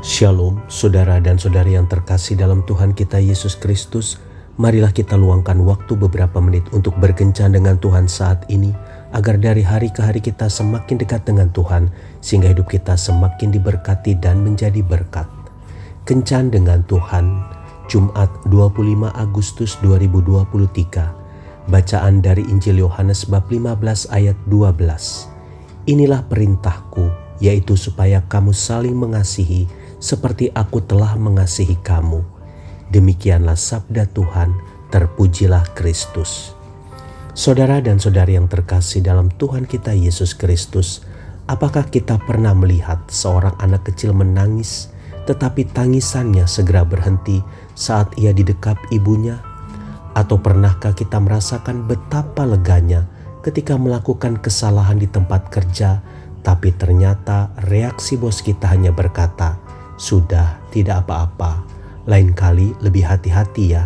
Shalom, saudara dan saudari yang terkasih dalam Tuhan kita Yesus Kristus. Marilah kita luangkan waktu beberapa menit untuk berkencan dengan Tuhan saat ini, agar dari hari ke hari kita semakin dekat dengan Tuhan, sehingga hidup kita semakin diberkati dan menjadi berkat. Kencan dengan Tuhan, Jumat 25 Agustus 2023. Bacaan dari Injil Yohanes bab 15 ayat 12. Inilah perintahku, yaitu supaya kamu saling mengasihi seperti aku telah mengasihi kamu. Demikianlah sabda Tuhan, terpujilah Kristus. Saudara dan saudari yang terkasih dalam Tuhan kita Yesus Kristus, apakah kita pernah melihat seorang anak kecil menangis, tetapi tangisannya segera berhenti saat ia didekap ibunya? Atau pernahkah kita merasakan betapa leganya ketika melakukan kesalahan di tempat kerja, tapi ternyata reaksi bos kita hanya berkata, "Sudah, tidak apa-apa, lain kali lebih hati-hati ya."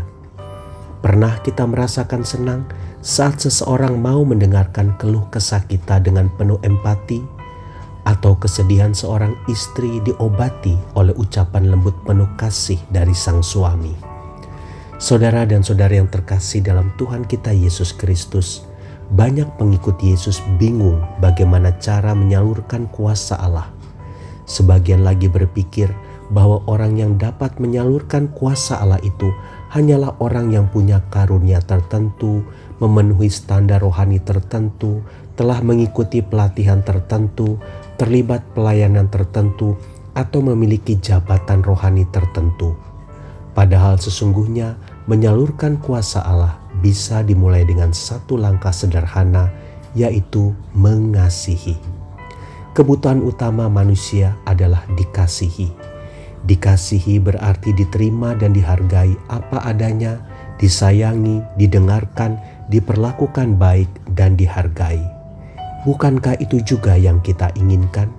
Pernah kita merasakan senang saat seseorang mau mendengarkan keluh kesah kita dengan penuh empati? Atau kesedihan seorang istri diobati oleh ucapan lembut penuh kasih dari sang suami? Saudara dan saudari yang terkasih dalam Tuhan kita Yesus Kristus, banyak pengikut Yesus bingung bagaimana cara menyalurkan kuasa Allah. Sebagian lagi berpikir bahwa orang yang dapat menyalurkan kuasa Allah itu hanyalah orang yang punya karunia tertentu, memenuhi standar rohani tertentu, telah mengikuti pelatihan tertentu, terlibat pelayanan tertentu, atau memiliki jabatan rohani tertentu. Padahal sesungguhnya menyalurkan kuasa Allah bisa dimulai dengan satu langkah sederhana, yaitu mengasihi. Kebutuhan utama manusia adalah dikasihi. Dikasihi berarti diterima dan dihargai apa adanya, disayangi, didengarkan, diperlakukan baik, dan dihargai. Bukankah itu juga yang kita inginkan?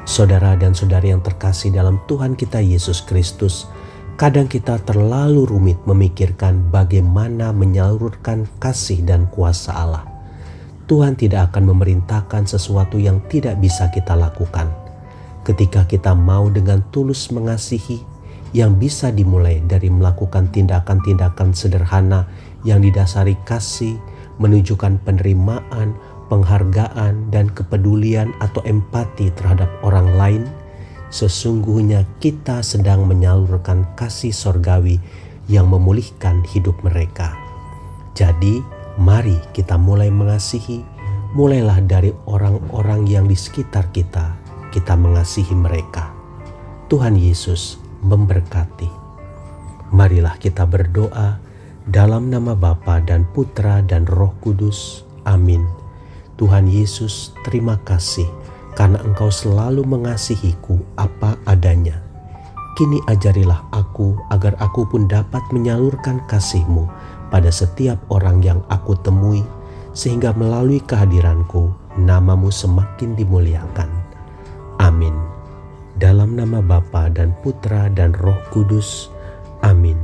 Saudara dan saudari yang terkasih dalam Tuhan kita Yesus Kristus, kadang kita terlalu rumit memikirkan bagaimana menyalurkan kasih dan kuasa Allah. Tuhan tidak akan memerintahkan sesuatu yang tidak bisa kita lakukan. Ketika kita mau dengan tulus mengasihi, yang bisa dimulai dari melakukan tindakan-tindakan sederhana yang didasari kasih, menunjukkan penerimaan, penghargaan, dan kepedulian atau empati terhadap orang lain, sesungguhnya kita sedang menyalurkan kasih sorgawi yang memulihkan hidup mereka. Jadi, mari kita mulai mengasihi. Mulailah dari orang-orang yang di sekitar kita mengasihi mereka. Tuhan Yesus memberkati. Marilah kita berdoa dalam nama Bapa dan Putra dan Roh Kudus. Amin. Tuhan Yesus, terima kasih karena Engkau selalu mengasihiku apa adanya. Kini ajarilah aku agar aku pun dapat menyalurkan kasih-Mu pada setiap orang yang aku temui, sehingga melalui kehadiranku nama-Mu semakin dimuliakan. Amin. Dalam nama Bapa dan Putra dan Roh Kudus. Amin.